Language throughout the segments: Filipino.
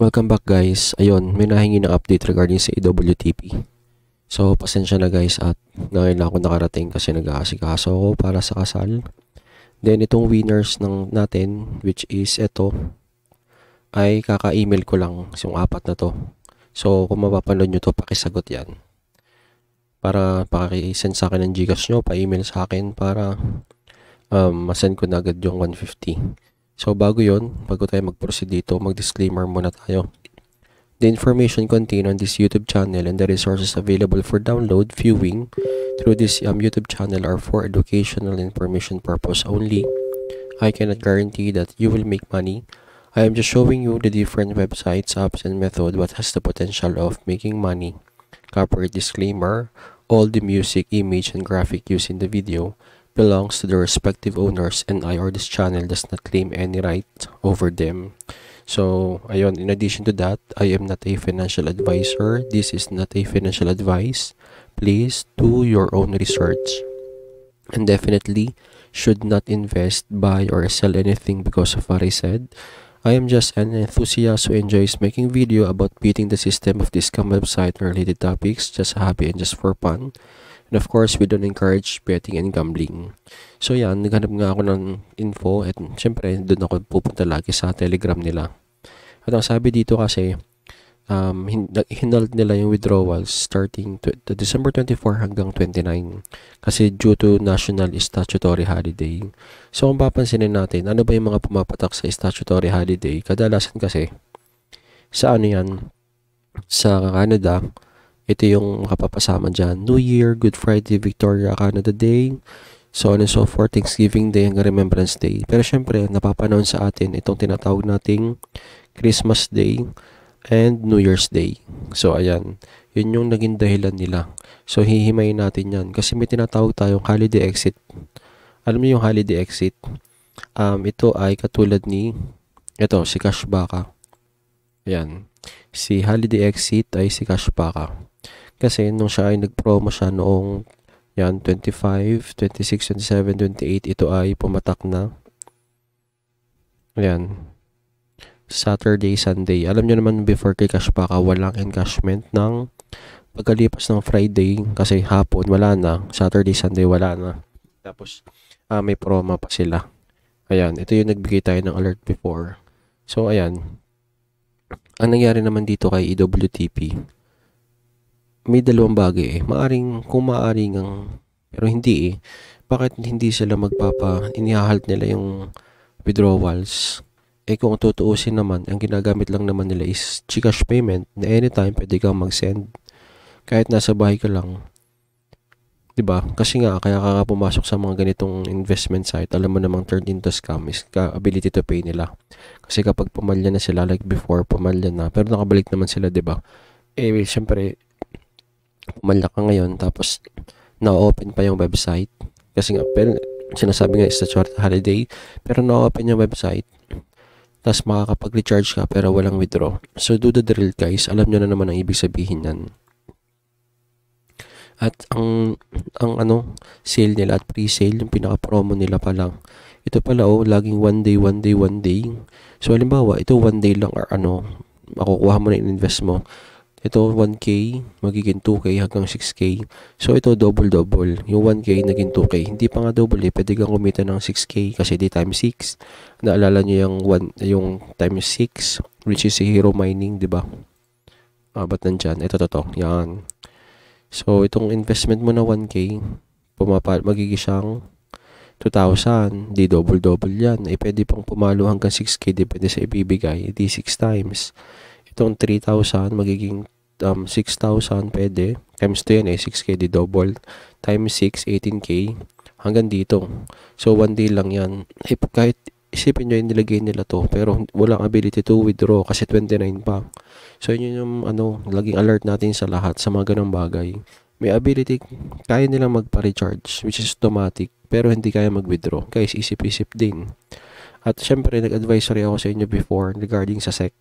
Welcome back guys. Ayun, may nahingi ng update regarding sa AWTP. So, pasensya na guys at ngayon lang ako nakarating kasi nag-aasikaso ako para sa kasal. Then, itong winners natin, which is ito, ay kaka-email ko lang yung apat na to. So, kung mapapanood nyo to, pakisagot yan. Para pakisend sa akin ng Gcash nyo, pa-email sa akin para masend ko na agad yung 150. So, bago tayo mag-proceed dito, mag-disclaimer muna tayo. The information contained on this YouTube channel and the resources available for download, viewing through this YouTube channel are for educational information purpose only. I cannot guarantee that you will make money. I am just showing you the different websites, apps, and method what has the potential of making money. Copyright disclaimer, all the music, image, and graphic used in the video belongs to the respective owners and I or this channel does not claim any right over them. So, ayun, in addition to that, I am not a financial advisor. This is not a financial advice. Please do your own research. And definitely should not invest, buy, or sell anything because of what I said. I am just an enthusiast who enjoys making video about beating the system of this scam website and related topics, just a hobby and just for fun. And of course, we don't encourage betting and gambling. So yan, naghanap nga ako ng info at syempre doon ako pupunta lagi sa Telegram nila. At ang sabi dito kasi, hinald nila yung withdrawals starting to December 24 hanggang 29 kasi due to National Statutory Holiday. So kung papansinin natin, ano ba yung mga pumapatak sa statutory holiday? Kadalasan kasi, sa ano yan, sa Canada, ito yung makapapasama dyan. New Year, Good Friday, Victoria, Canada Day, so on and so forth, Thanksgiving Day hanggang Remembrance Day. Pero syempre, napapanahon sa atin itong tinatawag nating Christmas Day and New Year's Day. So ayan, yun yung naging dahilan nila. So hihimayin natin yan kasi may tinatawag tayong holiday exit. Alam niyo yung holiday exit? Ito ay katulad ni, ito, si Cash Baka. Ayan. Si holiday exit ay si Cash Baka. Kasi nung siya ay nag-promo siya noong 25, 26, 27, 28, ito ay pumatak na. Ayan. Saturday, Sunday. Alam nyo naman before kay Cash Baka, walang encashment ng pagkalipas ng Friday kasi hapon wala na. Saturday, Sunday wala na. Tapos may promo pa sila. Ayan. Ito yung nagbigay tayo ng alert before. So ayan. Ang nangyari naman dito kay EWTP, may dalawang bagay kung maaring pero hindi Bakit hindi sila inihahalt nila yung withdrawals? Kung tutuusin naman, ang ginagamit lang naman nila is Gcash payment na anytime pwede kang mag-send. Kahit nasa bahay ka lang. Diba? Kasi nga, kaya ka pumasok sa mga ganitong investment site, alam mo namang turned into scam is ability to pay nila. Kasi kapag pumalya na sila, like before, pumalya na, pero nakabalik naman sila, diba? Siyempre, pumalya ka ngayon, tapos na-open pa yung website. Kasi nga, pero sinasabi nga, statutory holiday, pero na-open yung website. Tapos makakapag-recharge ka, pero walang withdraw. So, do the drill, guys. Alam nyo na naman ang ibig sabihin yan. At ang sale nila at pre-sale, yung pinaka-promo nila pa lang. Ito pala laging one day. So halimbawa, ito 1 day lang or makukuha mo na in-invest mo. Ito 1K, magiging 2K hanggang 6K. So ito double. Yung 1K naging 2K. Hindi pa nga double pwede kang kumita ng 6K kasi di times 6. Naalala nyo yung times 6, which is si Hero Mining, di ba? Ba't nandyan? Ito to. Yan. So, itong investment mo na 1K, magiging siyang 2,000, di double yan. Pwede pang pumalo hanggang 6K, depende sa ibibigay, di 6 times. Itong 3,000, magiging 6,000, pwede. Times 2 yan 6K, di double. Times 6, 18K, hanggang dito. So, 1 day lang yan. Kahit isipin nyo yung nilagay nila to, pero walang ability to withdraw kasi 29 pa. So, yun yung laging alert natin sa lahat sa mga ganong bagay. May ability, kaya nilang magpa-recharge, which is automatic, pero hindi kaya mag-withdraw. Guys, isip-isip din. At syempre, nag-advisory ako sa inyo before regarding sa SEC.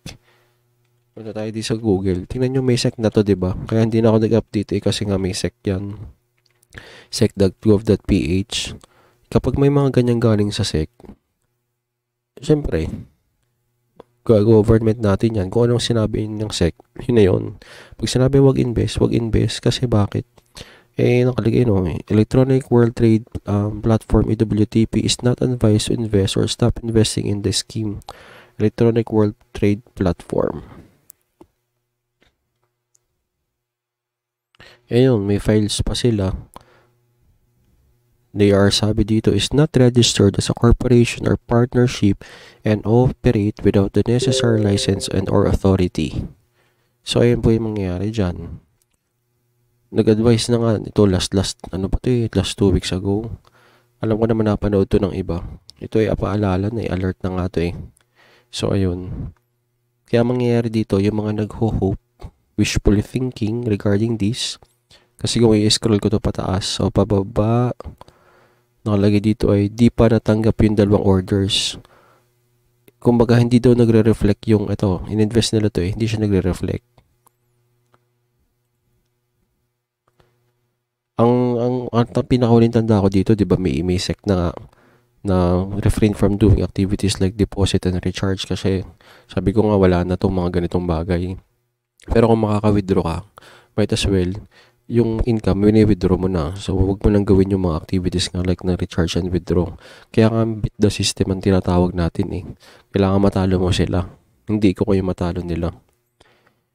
Punta tayo dito sa Google. Tingnan nyo, may SEC na to, diba? Kaya hindi na ako nag-update kasi nga may SEC yan. sec.gov.ph. Kapag may mga ganyang galing sa SEC, syempre, government natin yan. Kung anong sinabi ng SEC, yun na yun. Pag sinabi wag invest. Kasi bakit? Nakalagay Electronic World Trade Platform EWTP is not advised to invest or stop investing in the scheme. Electronic World Trade Platform. May files pa sila. They are, sabi dito, is not registered as a corporation or partnership and operate without the necessary license and or authority. So, ayun po yung mangyayari dyan. Nag-advise na nga ito last 2 weeks ago. Alam ko naman napanood to ng iba. Ito ay paalala na alert na nga to So ayun. Kaya mangyayari dito yung mga nagho-hope, wishful thinking regarding this. Kasi kung i-scroll ko to pataas o pababa, nakalagay dito ay di pa natanggap yung 2 orders. Kumbaga hindi daw nagre-reflect yung ininvest nila to hindi siya nagre-reflect. Ang pinakahuling tanda ko dito, 'di ba, may SEC na refrain from doing activities like deposit and recharge kasi sabi ko nga wala na tong mga ganitong bagay. Pero kung makaka-withdraw ka, might as well yung income wini-withdraw mo na. So wag mo nang gawin yung mga activities nga like na recharge and withdraw. Kaya nga beat the system ang tinatawag natin Kailangan matalo mo sila. Hindi ko kayo matalo nila.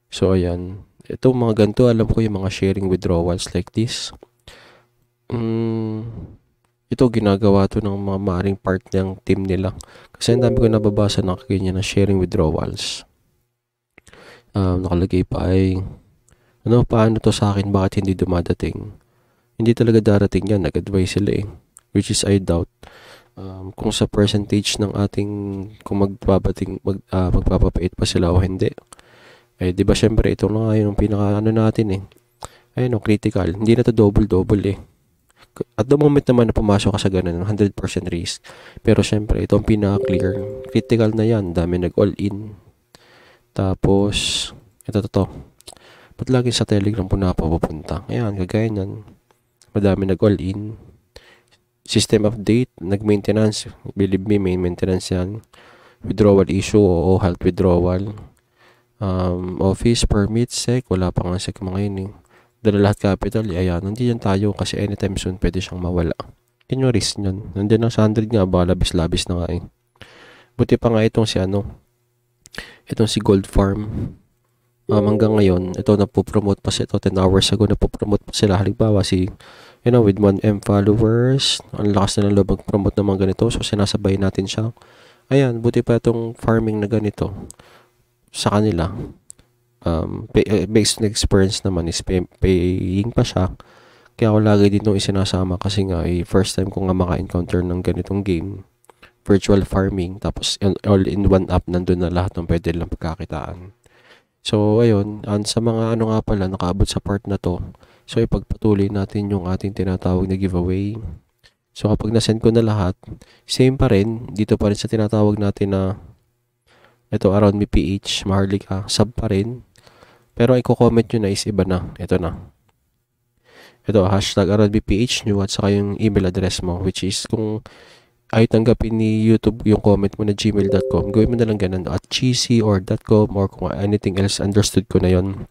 So ayan. Itong mga ganito, alam ko yung mga sharing withdrawals like this. Ito ginagawa to ng mga maaring part ng team nila. Kasi ang dami ko nababasa na ganyan na sharing withdrawals. Nakalagay pa ay paano to sa akin, bakit hindi dumadating? Hindi talaga darating yan, nag-advise sila which is I doubt. Kung sa percentage ng ating kung magpapapait pa sila o hindi. Di ba syempre ito na nga yung pinaka natin critical. Hindi na to double. At the moment naman na pumasok ka sa ganun, 100% risk. Pero syempre, itong pinaka-clear. Critical na yan. Dami nag-all-in. Tapos, ito. Ba't lagi sa Telegram po napapunta? Ayan, kagaya yan. Madami nag-all-in. System update, nag-maintenance. Believe me, may maintenance yan. Withdrawal issue o health withdrawal. Office permit, SEC. Wala pa nga SEC mga yun Dala lahat capital, ayan, nandiyan tayo kasi anytime soon pwede siyang mawala. Yun yung risk nyan. Nandiyan ang 100 nga ba, labis-labis na nga Buti pa nga itong si Gold Farm. Hanggang ngayon, ito napopromote pa ito 10 hours ago, napopromote pa sila. Halimbawa with 1M followers, ang lakas na ng loob mag-promote ng mga ganito, so sinasabay natin siya. Ayan, buti pa itong farming na ganito sa kanila. Based on experience naman is paying pa siya. Kaya ako lagi din itong isinasama kasi nga first time ko nga maka-encounter ng ganitong game, virtual farming, tapos all in one app nandun na lahat ng pwede lang pagkakitaan. So ayun, sa mga nga pala nakaabot sa part na to, so ipagpatuloy natin yung ating tinatawag na giveaway. So kapag nasend ko na lahat, same pa rin, dito pa rin sa tinatawag natin na ito around me PH, Maharlika, sub pa rin. Pero i-comment nyo na is iba na. Ito na. Ito, hashtag #RadBPH nyo at saka yung email address mo, which is kung ay tanggapin ni YouTube yung comment mo na gmail.com, gawin mo na lang ganun at cheesy or .com or kung anything else, understood ko na yon.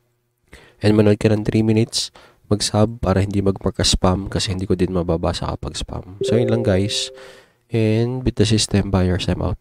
And manood ka ng 3 minutes, mag-sub para hindi mag-mark as spam kasi hindi ko din mababasa kapag spam. So yun lang guys. And beat the system, buyers, I'm out.